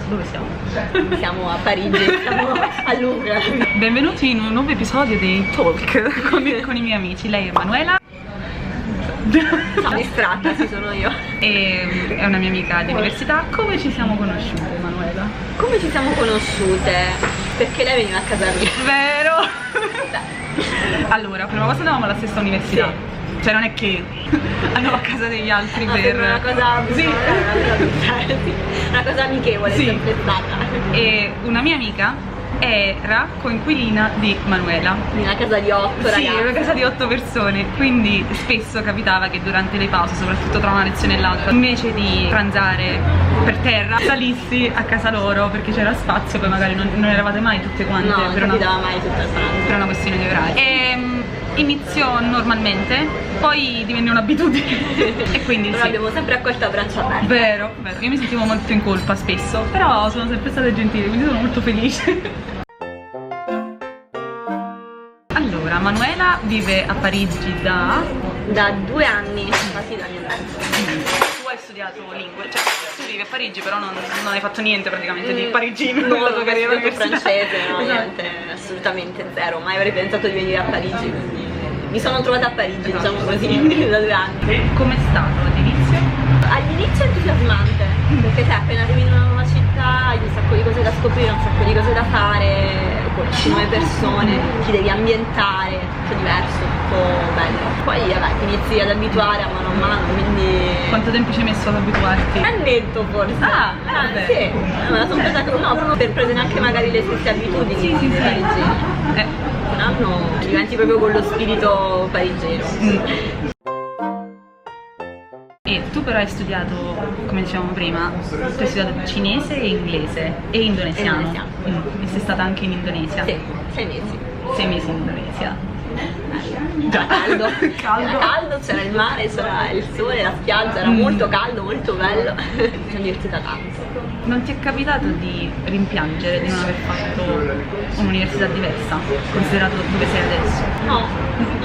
Dove siamo? Siamo a Parigi, siamo a Louvre. Benvenuti in un nuovo episodio di Talk con i miei amici. Lei è Manuela. Sono distratta, sì, sono io. E è una mia amica di università. Come ci siamo conosciute, Manuela? Come ci siamo conosciute? Perché lei veniva a casa mia. Vero? Allora, prima cosa andavamo alla stessa università. Sì. Cioè non è che andavo a casa degli altri per... una cosa... Sì. Una cosa amichevole, sì. Sempre stata. E una mia amica era coinquilina di Manuela. In una casa di 8 ragazzi. Sì, una casa di 8 persone. Quindi spesso capitava che durante le pause, soprattutto tra una lezione e l'altra, invece di pranzare per terra, salissi a casa loro perché c'era spazio. Poi magari non eravate mai tutte quante. No, non capitava mai tutto il pranzo. Per una questione di orari. Iniziò normalmente, poi divenne un'abitudine. E quindi però sì, abbiamo sempre accolto a braccia aperte. Vero, vero. Io mi sentivo molto in colpa spesso, però sono sempre state gentili, quindi sono molto felice. Allora, Manuela vive a Parigi da 2 anni, quasi 2 anni e mezzo. Tu hai studiato lingue, cioè tu vivi a Parigi, però non hai fatto niente praticamente di parigino. Non ho studiato francese, no, esatto. Niente, assolutamente zero. Mai avrei pensato di venire a Parigi, quindi mi sono trovata a Parigi, diciamo così, da 2 anni. Com'è stato all'inizio? All'inizio è entusiasmante, perché te appena arrivi in una nuova città hai un sacco di cose da scoprire, un sacco di cose da fare, conosci nuove persone, ti devi ambientare, tutto diverso, tutto bello. Poi vabbè, ti inizi ad abituare a mano, quindi... Quanto tempo ci hai messo ad abituarti? Un annetto forse. Vabbè. Sì, me la sono presa no, proprio per prendere anche magari le stesse abitudini Sì. parigine. Un anno diventi proprio con lo spirito parigino. E tu però hai studiato, come dicevamo prima, tu hai studiato cinese e inglese e indonesiano. E sei stata anche in Indonesia? Sì, 6 mesi. 6 mesi in Indonesia. Già caldo. Caldo. Era caldo, c'era il mare, c'era il sole, la spiaggia, era molto caldo, molto bello. Mi sono divertita tanto. Non ti è capitato di rimpiangere di non aver fatto un'università diversa, considerato dove sei adesso?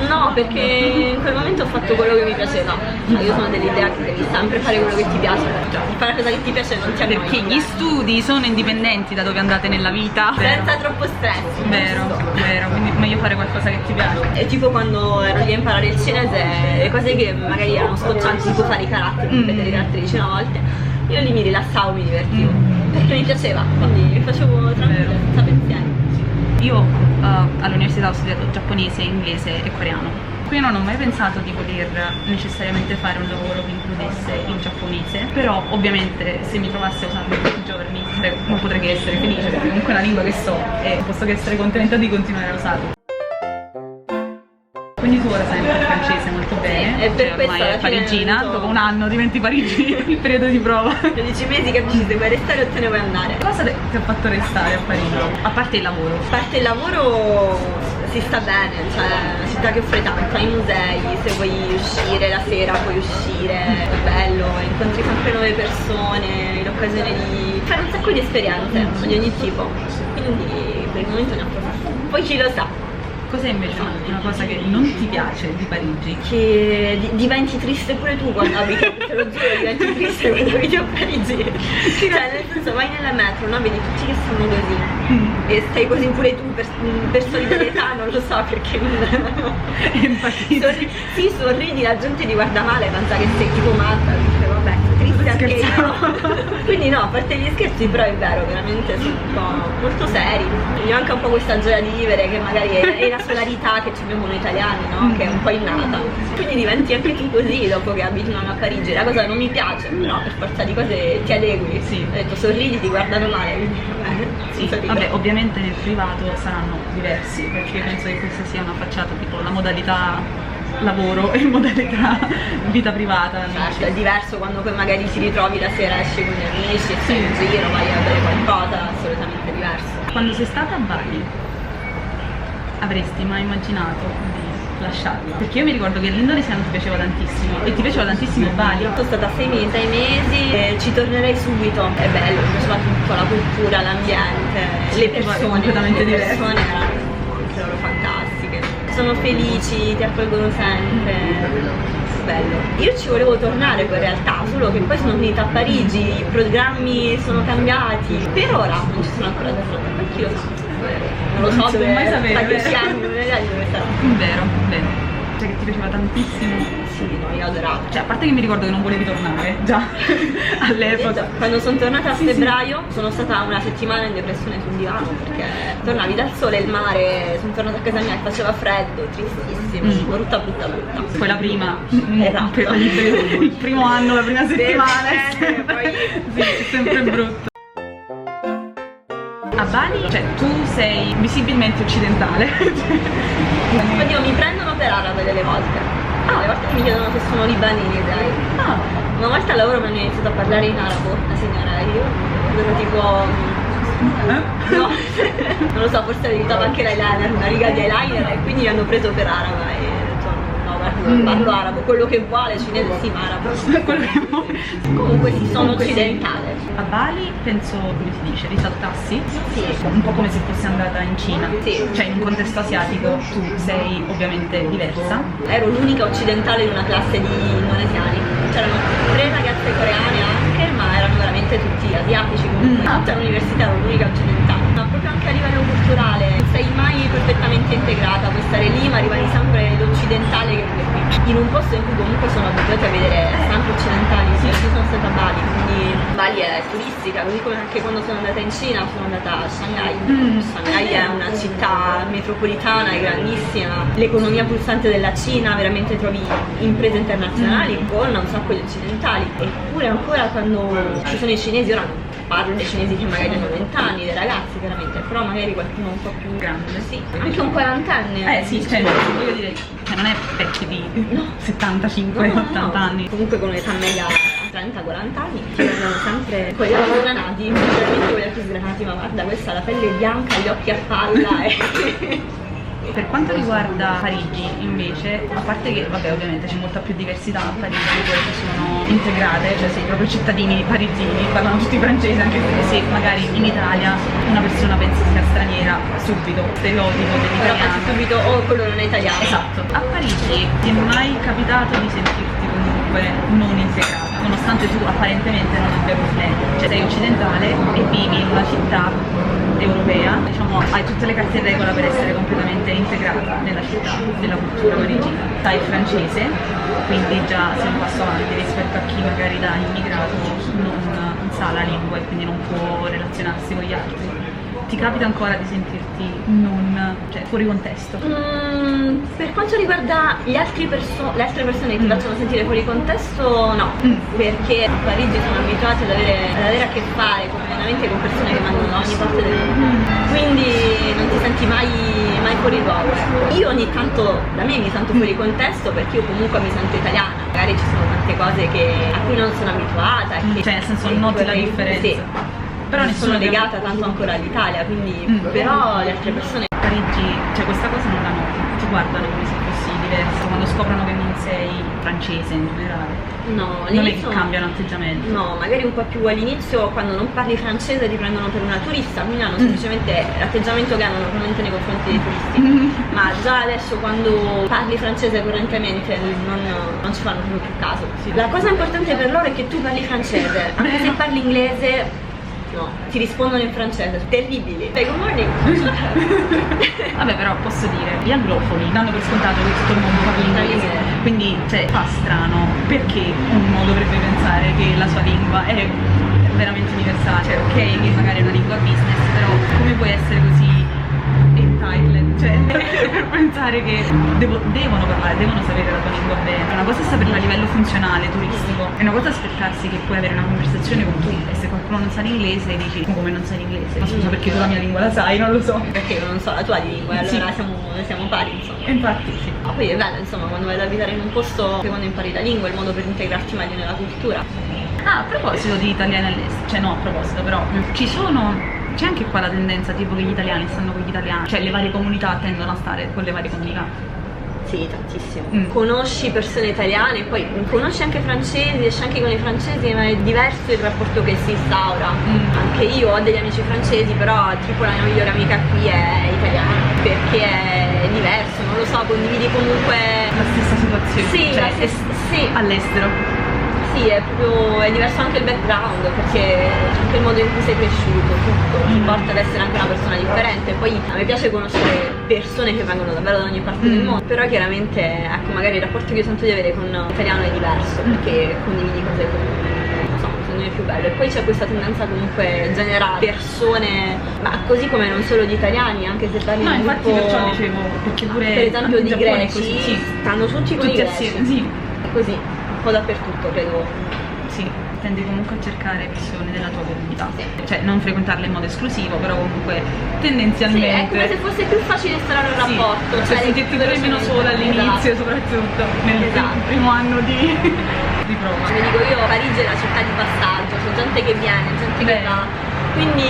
No, perché in quel momento ho fatto quello che mi piaceva. Cioè, io sono dell'idea che devi sempre fare quello che ti piace. Cioè, fare la cosa che ti piace non ti annoi. Perché gli studi sono indipendenti da dove andate nella vita. Senza troppo stress. Vero, quindi meglio fare qualcosa che ti piace. È tipo quando ero lì a imparare il cinese, le cose che magari erano scoccianti, tipo fare i caratteri, ripetere i caratteri vicino a volte, io lì mi rilassavo, mi divertivo, perché mi piaceva, quindi facevo tranquilla, senza pensieri. Io all'università ho studiato giapponese, inglese e coreano. Qui non ho mai pensato di voler necessariamente fare un lavoro che includesse il giapponese, però ovviamente se mi trovassi a usarlo tutti i giorni non potrei che essere felice, perché comunque è una lingua che so e posso che essere contenta di continuare a usarla. Quindi tu ora sai il francese molto bene, E per questo ormai è parigina, dopo un anno diventi parigina, il periodo di prova. 12 mesi capisci se vuoi restare o te ne vuoi andare. Cosa ti ha fatto restare a Parigi? A parte il lavoro? A parte il lavoro si sta bene, cioè è una città che offre tanto, hai musei, se vuoi uscire la sera puoi uscire, è bello, incontri sempre nuove persone, l'occasione di fare un sacco di esperienze di ogni tipo, quindi per il momento ne approfitto. Poi chi lo sa. Cos'è invece una cosa che non ti piace di Parigi? Che diventi triste pure tu quando abiti, te lo giuro, diventi triste quando abiti a Parigi. Cioè nel senso vai nella metro, no? Vedi tutti che stanno così e stai così pure tu per solidarietà, non lo so perché sì, sorridi, la gente ti guarda male, pensa che sei tipo matta, dice vabbè, triste anche io. Quindi no, a parte gli scherzi, però è vero, veramente sono un po' molto seri. Mi manca un po' questa gioia di vivere che magari è la solarità che abbiamo noi italiani, no? Che è un po' innata. Quindi diventi anche tu così dopo che abiti a Parigi. La cosa non mi piace, però per forza di cose ti adegui. Sì. Ho detto sorridi, ti guardano male. Sì, vabbè, ovviamente nel privato saranno diversi, perché io penso che questa sia una facciata tipo la modalità lavoro e modalità vita privata. Certo, è diverso quando poi magari ti ritrovi la sera, esci con gli amici, sei in giro, vai a bere qualcosa, assolutamente diverso. Quando sei stata a Bali, avresti mai immaginato di lasciarlo? Perché io mi ricordo che l'Indonesia non ti piaceva tantissimo e ti piaceva tantissimo Bali. Sono stata 6 mesi e ci tornerei subito. È bello, mi piaceva tutto, la cultura, l'ambiente, le persone. Completamente diverse. Le persone erano anche loro fantastiche. Sono felici, ti accolgono sempre. bello. Io ci volevo tornare poi in realtà, solo che poi sono finita a Parigi, i programmi sono cambiati. Per ora non ci sono ancora tornata, poi chi lo sa. Non lo so, non si può mai sapere, tra 10 anni, non ho idea di dove sarà. Vero, vero. Cioè che ti piaceva tantissimo. Sì, no, io adoravo. Cioè, a parte che mi ricordo che non volevi tornare, già, all'epoca. Quando sono tornata a febbraio sono stata una settimana in depressione sul divano, perché tornavi dal sole e il mare, sono tornata a casa mia che faceva freddo, tristissimo, brutta. Poi la prima, Esatto. il primo anno, la prima settimana, poi... sì, è sempre brutto. A Bali, cioè tu sei visibilmente occidentale. Oddio, mi prendono per araba delle volte. Alle volte mi chiedono se sono libanesi, dai. Una volta al lavoro mi hanno iniziato a parlare in arabo, la signora, e io ero tipo... No, non lo so, forse aiutava anche l'eyeliner, una riga di eyeliner, e quindi mi hanno preso per araba e ho detto no, guarda, non parlo arabo, quello che vuole, cinese sì, ma arabo. Quello che vuoi. Comunque sì, sono occidentale. A Bali penso, come si dice, risaltassi? Sì. Un po' come se fossi andata in Cina. Sì. Cioè in un contesto asiatico tu sei ovviamente diversa. Ero l'unica occidentale di una classe di indonesiani. C'erano 3 ragazze coreane anche, ma erano veramente tutti asiatici comunque. Tutta l'università ero l'unica occidentale. Ma proprio anche a livello culturale, non sei mai perfettamente integrata, puoi stare lì ma rimani sempre l'occidentale che vive qui. In un posto in cui comunque sono abituata a vedere sempre occidentali, sì, io sono stata a Bali, quindi Bali è turistica, così come anche quando sono andata in Cina sono andata a Shanghai. Shanghai è una città metropolitana, è grandissima, l'economia pulsante della Cina, veramente trovi imprese internazionali con un sacco di occidentali. Eppure ancora quando ci sono i cinesi, ora non parlo dei cinesi che magari hanno 20 anni, dei ragazzi veramente, però magari qualcuno un po' più grande, sì, anche un quarantenne. Sì, cioè voglio dire, cioè non è vecchio di 75-80 anni. Comunque con un'età media 30-40 anni, ci vengono sempre quelli più sgranati, veramente quelli più sgranati, ma guarda, questa ha la pelle bianca, gli occhi a palla e... Per quanto riguarda Parigi invece, a parte che vabbè ovviamente c'è molta più diversità a Parigi, poi sono integrate, cioè sei proprio cittadini parigini, parlano tutti francese, anche se magari in Italia una persona pensa sia straniera, subito, stereotipo dell'italiano. Subito, oh quello non è italiano. Esatto. A Parigi ti è mai capitato di sentirti comunque non integrata? Nonostante tu apparentemente non abbia problemi, cioè sei occidentale e vivi in una città europea, diciamo hai tutte le carte in regola per essere completamente integrata nella città, nella cultura parigina. Sai il francese, quindi già sei un passo avanti rispetto a chi magari da immigrato non sa la lingua e quindi non può relazionarsi con gli altri. Ti capita ancora di sentirti fuori contesto? Per quanto riguarda le altre persone che ti facciano sentire fuori contesto, no, perché a Parigi sono abituati ad avere a che fare veramente con persone che vengono da ogni parte del mondo, quindi non ti senti mai fuori luogo. Io ogni tanto, da me mi sento fuori contesto perché io comunque mi sento italiana, magari ci sono tante cose a cui non sono abituata. Cioè nel senso noti la differenza. Sì. Però non sono legata tanto ancora all'Italia, quindi però le altre persone... Parigi, cioè questa cosa non la noti, ti guardano come se fossi diverso, quando scoprono che non sei francese in generale. No, non è che cambiano atteggiamento. No, magari un po' più all'inizio, quando non parli francese ti prendono per una turista, quindi hanno semplicemente l'atteggiamento che hanno normalmente nei confronti dei turisti. Ma già adesso quando parli francese correntemente non ci fanno proprio più caso. La cosa importante per loro è che tu parli francese, anche se parli inglese. No, ti rispondono in francese, terribili. Hey, good morning. Vabbè, però posso dire, gli anglofoni danno per scontato che tutto il mondo parli inglese. Quindi, cioè, fa strano perché uno dovrebbe pensare che la sua lingua è veramente universale. Cioè, ok, che magari è una lingua business, però come puoi essere così entitled? Cioè, per pensare che devono parlare, devono sapere la tua lingua bene. Una cosa è saperla a livello funzionale, turistico, è una cosa aspettarsi che puoi avere una conversazione con tutti e se qualcuno non sa l'inglese dici come non sai l'inglese? Ma scusa, perché tu la mia lingua la sai, non lo so. Perché io non so la tua lingua, allora siamo pari, insomma. Infatti sì. Ma poi è bello, insomma, quando vai ad abitare in un posto che quando impari la lingua è il modo per integrarti meglio nella cultura. Ah, a proposito di italiani all'estero, cioè no, a proposito, però c'è anche qua la tendenza tipo che gli italiani stanno con gli italiani, cioè le varie comunità tendono a stare con le varie comunità. Sì, tantissimo. Conosci persone italiane, poi conosci anche francesi, esci anche con i francesi, ma è diverso il rapporto che si instaura. Anche io ho degli amici francesi, però tipo la mia migliore amica qui è italiana, perché è diverso, non lo so, condividi comunque la stessa situazione. Sì, cioè, Sì. all'estero. Sì, è diverso anche il background, perché anche il modo in cui sei cresciuto, tutto ti porta ad essere anche una persona differente. Poi a me piace conoscere persone che vengono davvero da ogni parte del mondo, però chiaramente, ecco, magari il rapporto che io sento di avere con l'italiano è diverso, perché condividi cose comuni, non so, secondo me è più bello. E poi c'è questa tendenza comunque generale, persone, ma così come non solo gli italiani, anche se parli di infatti gruppo, perciò dicevo, perché pure per esempio di Giappone greci, così, sì. stanno tutti con i greci, assieme, sì. così, un po' dappertutto, credo. Sì, tendi comunque a cercare persone della tua comunità, Sì. cioè non frequentarle in modo esclusivo, però comunque Sì, tendenzialmente è come se fosse più facile instaurare un rapporto, cioè sentirti pure meno sola all'inizio, esatto. soprattutto nel primo anno di prova. Come dico io, Parigi è la città di passaggio, c'è gente che viene, gente che va, quindi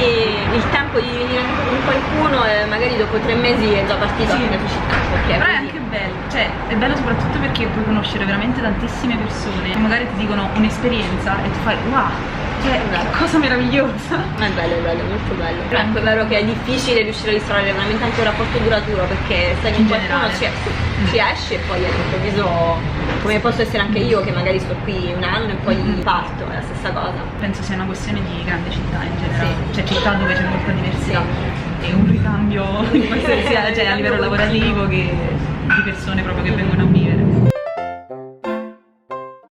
il tempo di venire con qualcuno magari dopo 3 mesi è già partito nella tua città, perché però è anche bello, cioè è bello soprattutto perché puoi conoscere veramente tantissime persone che magari ti dicono un'esperienza e tu fai wow, cioè che cosa meravigliosa. È bello, molto bello. Però ecco, è vero che è difficile riuscire a instaurare veramente anche un rapporto duraturo, perché sai che qualcuno ci esce e poi all'improvviso, come posso essere anche io che magari sto qui un anno e poi parto, è la stessa cosa. Penso sia una questione di grande città in generale, cioè città dove c'è molta diversità e un ricambio sia cioè, a livello lavorativo che di persone proprio che vengono a vivere.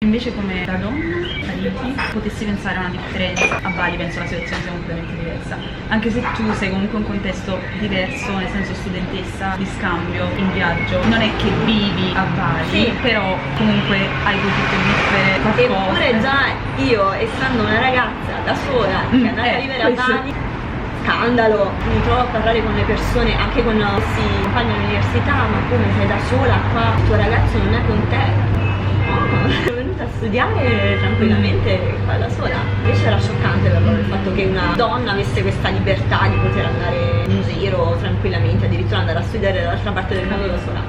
Invece come da donna, Parigi, potessi pensare a una differenza, a Bali penso la situazione sia completamente diversa, anche se tu sei comunque un contesto diverso, nel senso studentessa, di scambio, in viaggio, non è che vivi a Bali, però comunque hai potuto vivere qualcosa. Eppure già io, essendo una ragazza da sola, che è andata a vivere a Bali, scandalo, mi trovo a parlare con le persone, anche con i compagni all'università, ma come sei da sola qua, il tuo ragazzo non è con te? Sono venuta a studiare tranquillamente qua da sola. Invece era scioccante per loro il fatto che una donna avesse questa libertà di poter andare in giro tranquillamente, addirittura andare a studiare dall'altra parte del mondo da sola.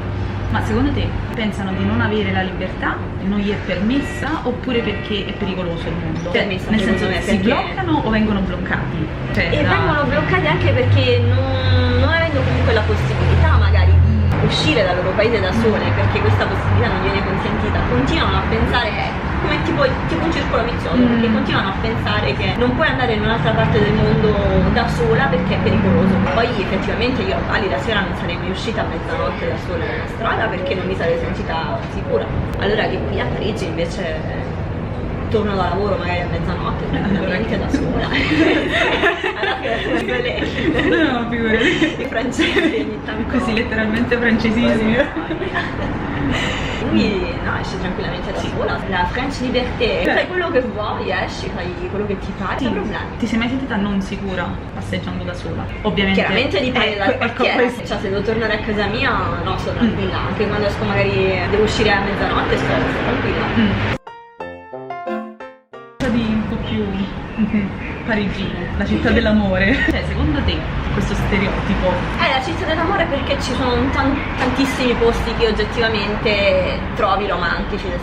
Ma secondo te pensano di non avere la libertà, non gli è permessa, oppure perché è pericoloso il mondo? Permessa, nel senso me, si bloccano o vengono bloccati? Cioè, vengono bloccati anche perché non avendo comunque la possibilità magari di uscire dal loro paese da sole, perché questa possibilità non viene consentita, continuano a pensare, come tipo un circolo vizioso, perché continuano a pensare che non puoi andare in un'altra parte del mondo da sola perché è pericoloso. Poi effettivamente io a Bali la sera non sarei mai uscita a mezzanotte da sola nella strada perché non mi sarei sentita sicura. Allora che qui a Parigi invece torno da lavoro magari a mezzanotte tranquillamente da sola. No, figurati. I francesi ogni tanto così letteralmente francesismi. Quindi no, esci tranquillamente da sola, la French liberté, fai quello che vuoi, esci, fai quello che ti pare, senza problemi. Ti sei mai sentita non sicura passeggiando da sola? Ovviamente. Chiaramente dipende dal quartiere, cioè se devo tornare a casa mia no, sto tranquilla, anche quando esco magari devo uscire a mezzanotte sto tranquilla. Di un po' più parigino, la città dell'amore. Cioè, secondo te questo stereotipo è la città dell'amore perché ci sono tantissimi posti che oggettivamente trovi romantici da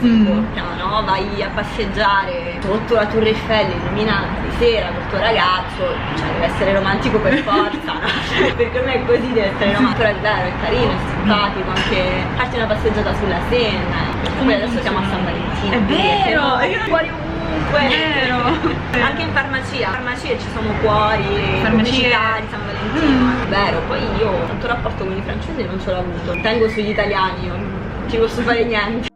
no? Vai a passeggiare sotto la Tour Eiffel illuminata di sera col tuo ragazzo, cioè deve essere romantico per forza, no? Perché non è così, deve essere romantico, però è vero, è carino, è simpatico, anche farti una passeggiata sulla Senna. Poi adesso siamo a San Valentino, è vero, fuori vero. Anche in farmacie ci sono cuori, pubblicità di San Valentino, è vero. Poi io tanto rapporto con i francesi non ce l'ho avuto, tengo sugli italiani, io non ci posso fare niente.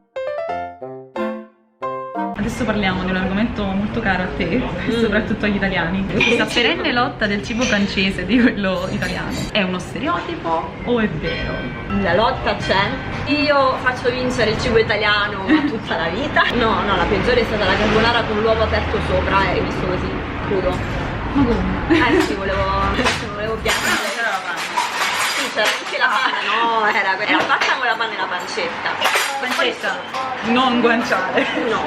Adesso parliamo di un argomento molto caro a te, soprattutto agli italiani. Questa perenne lotta del cibo francese di quello italiano. È uno stereotipo o è vero? La lotta c'è. Io faccio vincere il cibo italiano tutta la vita. No, la peggiore è stata la carbonara con l'uovo aperto sopra e visto così, crudo. Ma come? Sì, volevo piangere. Sì, c'era anche la panna, no, era fatta con la panna e la pancetta. Pancetta, non guanciale. No.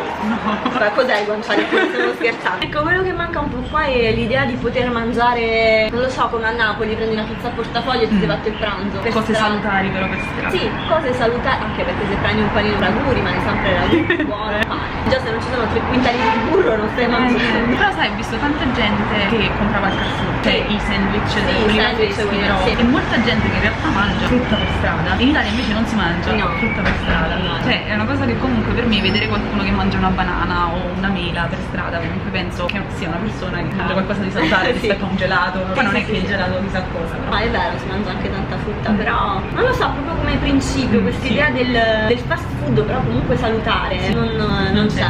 Ma cos'è il guanciale? Stiamo scherzando. Ecco, quello che manca un po' qua è l'idea di poter mangiare, non lo so, come a Napoli, prendi una pizza a portafoglio e ti sei fatto il pranzo. Cose salutari però per strada. Sì, cose salutari, anche perché se prendi un panino ragù rimane sempre ragù, buono pane. Già se non ci sono 3 quintali di burro non stai mangiando. Però sai, ho visto tanta gente che comprava il Carrefour, cioè i sandwich, i sandwich e molta gente che in realtà mangia frutta per strada. In Italia invece non si mangia frutta per strada. Cioè è una cosa che comunque per me vedere qualcuno che mangia una banana o una mela per strada, comunque penso che sia una persona che mangia qualcosa di salutare rispetto a un gelato. Poi non è che il gelato chissà cosa. Ma è vero, si mangia anche tanta frutta, però non lo so, proprio come principio, questa idea del fast food, però comunque salutare, non c'è.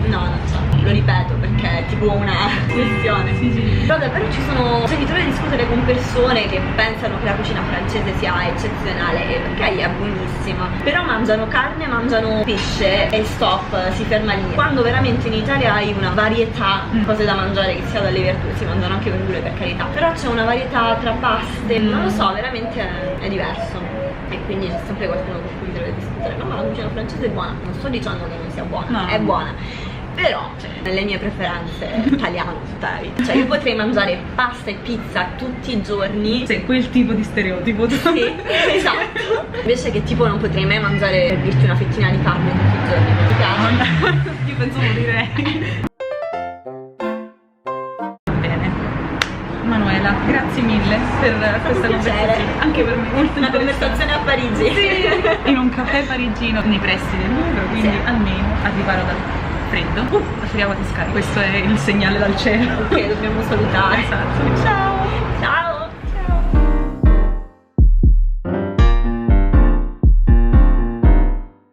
No, non c'è. Lo ripeto perché è tipo una questione. Però davvero ci sono, cioè mi trovo a discutere con persone che pensano che la cucina francese sia eccezionale, e perché è buonissima, però mangiano carne, mangiano pesce e stop, si ferma lì. Quando veramente in Italia hai una varietà di cose da mangiare, che sia dalle verdure, si mangiano anche verdure per carità, però c'è una varietà tra paste, non lo so, veramente è diverso. E quindi c'è sempre qualcuno con cui mi trovo a discutere. No, ma la cucina francese è buona, non sto dicendo che non sia buona, è buona. Però, nelle mie preferenze, italiano tutta la vita. Cioè io potrei mangiare pasta e pizza tutti i giorni. Sì, quel tipo di stereotipo. Sì, esatto. Invece che tipo non potrei mai mangiare, per dirti, una fettina di carne tutti i giorni. Non ti piace? Io penso morirei. Bene. Manuela, grazie mille per questa conversazione. Anche per me molto una conversazione a Parigi. Sì. In un caffè parigino nei pressi del Louvre, quindi almeno al riparo dal freddo. La feriaca ti scarica. Questo è il segnale dal cielo. Ok, dobbiamo salutare. Esatto. Ciao.